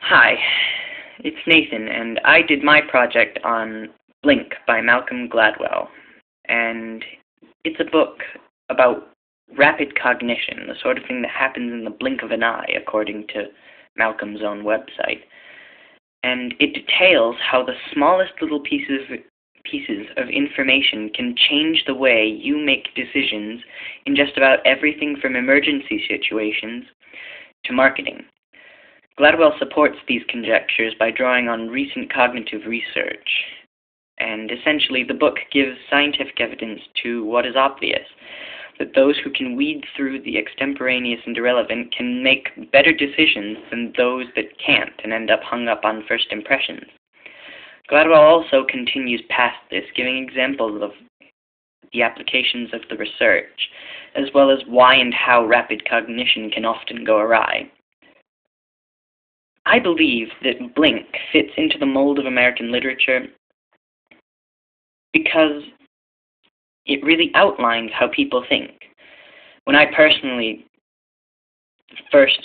Hi, it's Nathan, and I did my project on Blink by Malcolm Gladwell. And it's a book about rapid cognition, the sort of thing that happens in the blink of an eye, according to Malcolm's own website. And it details how the smallest little pieces of information can change the way you make decisions in just about everything from emergency situations to marketing. Gladwell supports these conjectures by drawing on recent cognitive research, and essentially the book gives scientific evidence to what is obvious, that those who can weed through the extemporaneous and irrelevant can make better decisions than those that can't and end up hung up on first impressions. Gladwell also continues past this, giving examples of the applications of the research, as well as why and how rapid cognition can often go awry. I believe that Blink fits into the mold of American literature because it really outlines how people think. When I personally first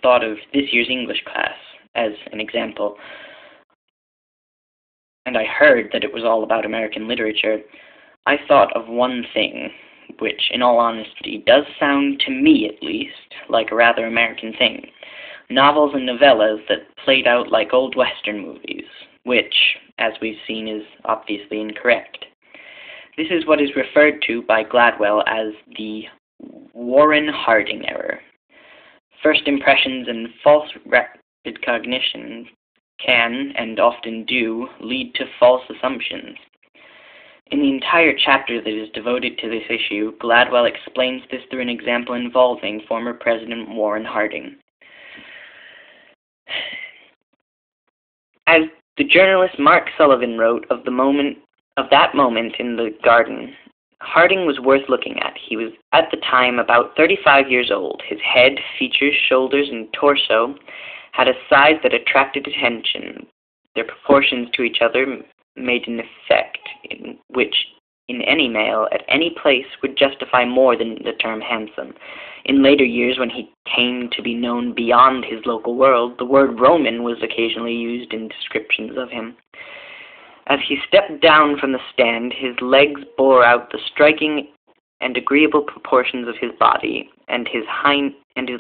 thought of this year's English class as an example, and I heard that it was all about American literature, I thought of one thing, which, in all honesty, does sound, to me at least, like a rather American thing. Novels and novellas that played out like old Western movies, which, as we've seen, is obviously incorrect. This is what is referred to by Gladwell as the Warren Harding error. First impressions and false rapid cognition can, and often do, lead to false assumptions. In the entire chapter that is devoted to this issue, Gladwell explains this through an example involving former President Warren Harding. As the journalist Mark Sullivan wrote of that moment in the garden, Harding was worth looking at. He was at the time about 35 years old. His head, features, shoulders, and torso had a size that attracted attention. Their proportions to each other made an effect in which in any male at any place would justify more than the term handsome. In later years, when he came to be known beyond his local world, the word Roman was occasionally used in descriptions of him. As he stepped down from the stand, his legs bore out the striking and agreeable proportions of his body, and his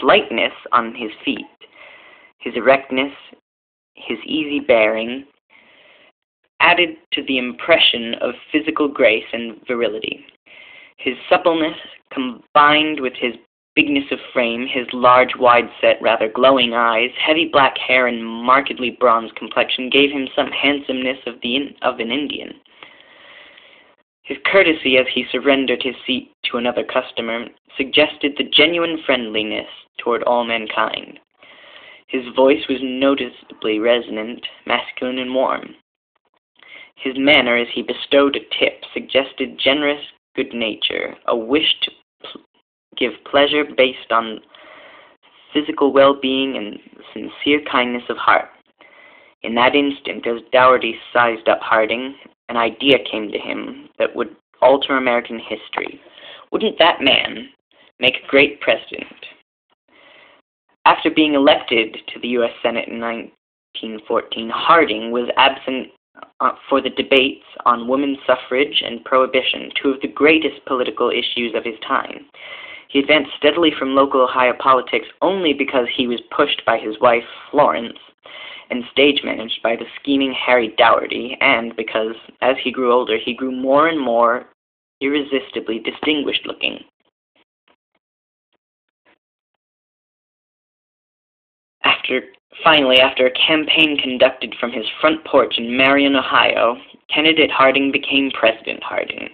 lightness on his feet, his erectness, his easy bearing, added to the impression of physical grace and virility. His suppleness, combined with his bigness of frame, his large, wide-set, rather glowing eyes, heavy black hair, and markedly bronzed complexion gave him some handsomeness of an Indian. His courtesy as he surrendered his seat to another customer suggested the genuine friendliness toward all mankind. His voice was noticeably resonant, masculine, and warm. His manner as he bestowed a tip suggested generous good nature, a wish to give pleasure based on physical well-being and sincere kindness of heart. In that instant, as Dougherty sized up Harding, an idea came to him that would alter American history. Wouldn't that man make a great president? After being elected to the U.S. Senate in 1914, Harding was absent for the debates on women's suffrage and prohibition, two of the greatest political issues of his time. He advanced steadily from local Ohio politics only because he was pushed by his wife, Florence, and stage-managed by the scheming Harry Dougherty, and because, as he grew older, he grew more and more irresistibly distinguished-looking. Finally, after a campaign conducted from his front porch in Marion, Ohio, candidate Harding became President Harding.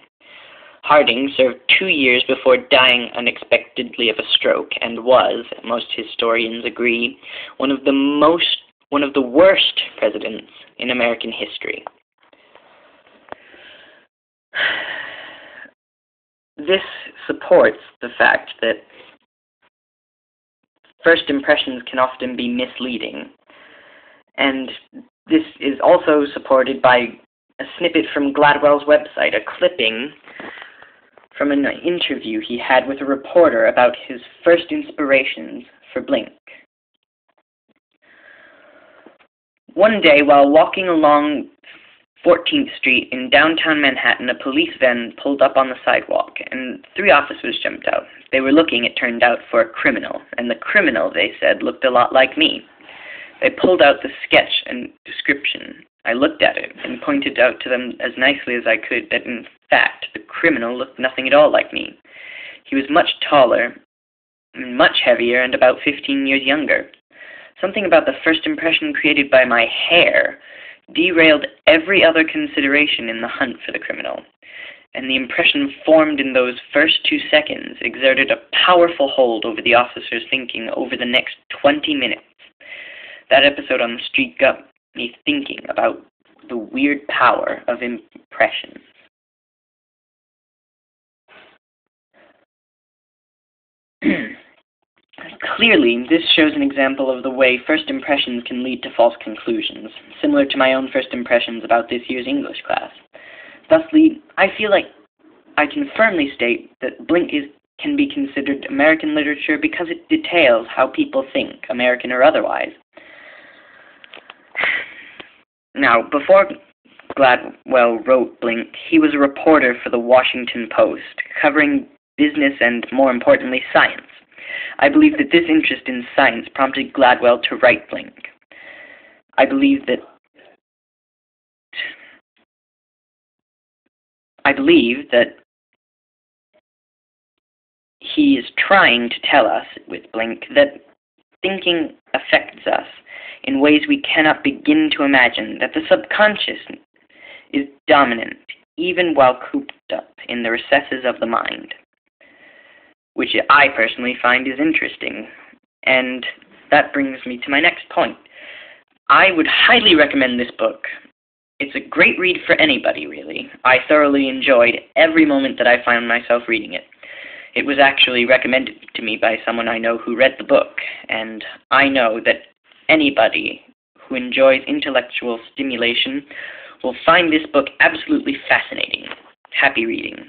Harding served 2 years before dying unexpectedly of a stroke and was, most historians agree, one of the worst presidents in American history. This supports the fact that first impressions can often be misleading, and this is also supported by a snippet from Gladwell's website, a clipping from an interview he had with a reporter about his first inspirations for Blink. One day, while walking along 14th Street in downtown Manhattan, a police van pulled up on the sidewalk, and 3 officers jumped out. They were looking, it turned out, for a criminal, and the criminal, they said, looked a lot like me. They pulled out the sketch and description. I looked at it and pointed out to them as nicely as I could that, in fact, the criminal looked nothing at all like me. He was much taller, much heavier, and about 15 years younger. Something about the first impression created by my hair derailed every other consideration in the hunt for the criminal, and the impression formed in those first 2 seconds exerted a powerful hold over the officer's thinking over the next 20 minutes. That episode on the street got me thinking about the weird power of impression. Clearly, this shows an example of the way first impressions can lead to false conclusions, similar to my own first impressions about this year's English class. Thusly, I feel like I can firmly state that Blink can be considered American literature because it details how people think, American or otherwise. Now, before Gladwell wrote Blink, he was a reporter for the Washington Post, covering business and, more importantly, science. I believe that this interest in science prompted Gladwell to write Blink. I believe that he is trying to tell us with Blink that thinking affects us in ways we cannot begin to imagine, that the subconscious is dominant even while cooped up in the recesses of the mind, which I personally find is interesting. And that brings me to my next point. I would highly recommend this book. It's a great read for anybody, really. I thoroughly enjoyed every moment that I found myself reading it. It was actually recommended to me by someone I know who read the book, and I know that anybody who enjoys intellectual stimulation will find this book absolutely fascinating. Happy reading.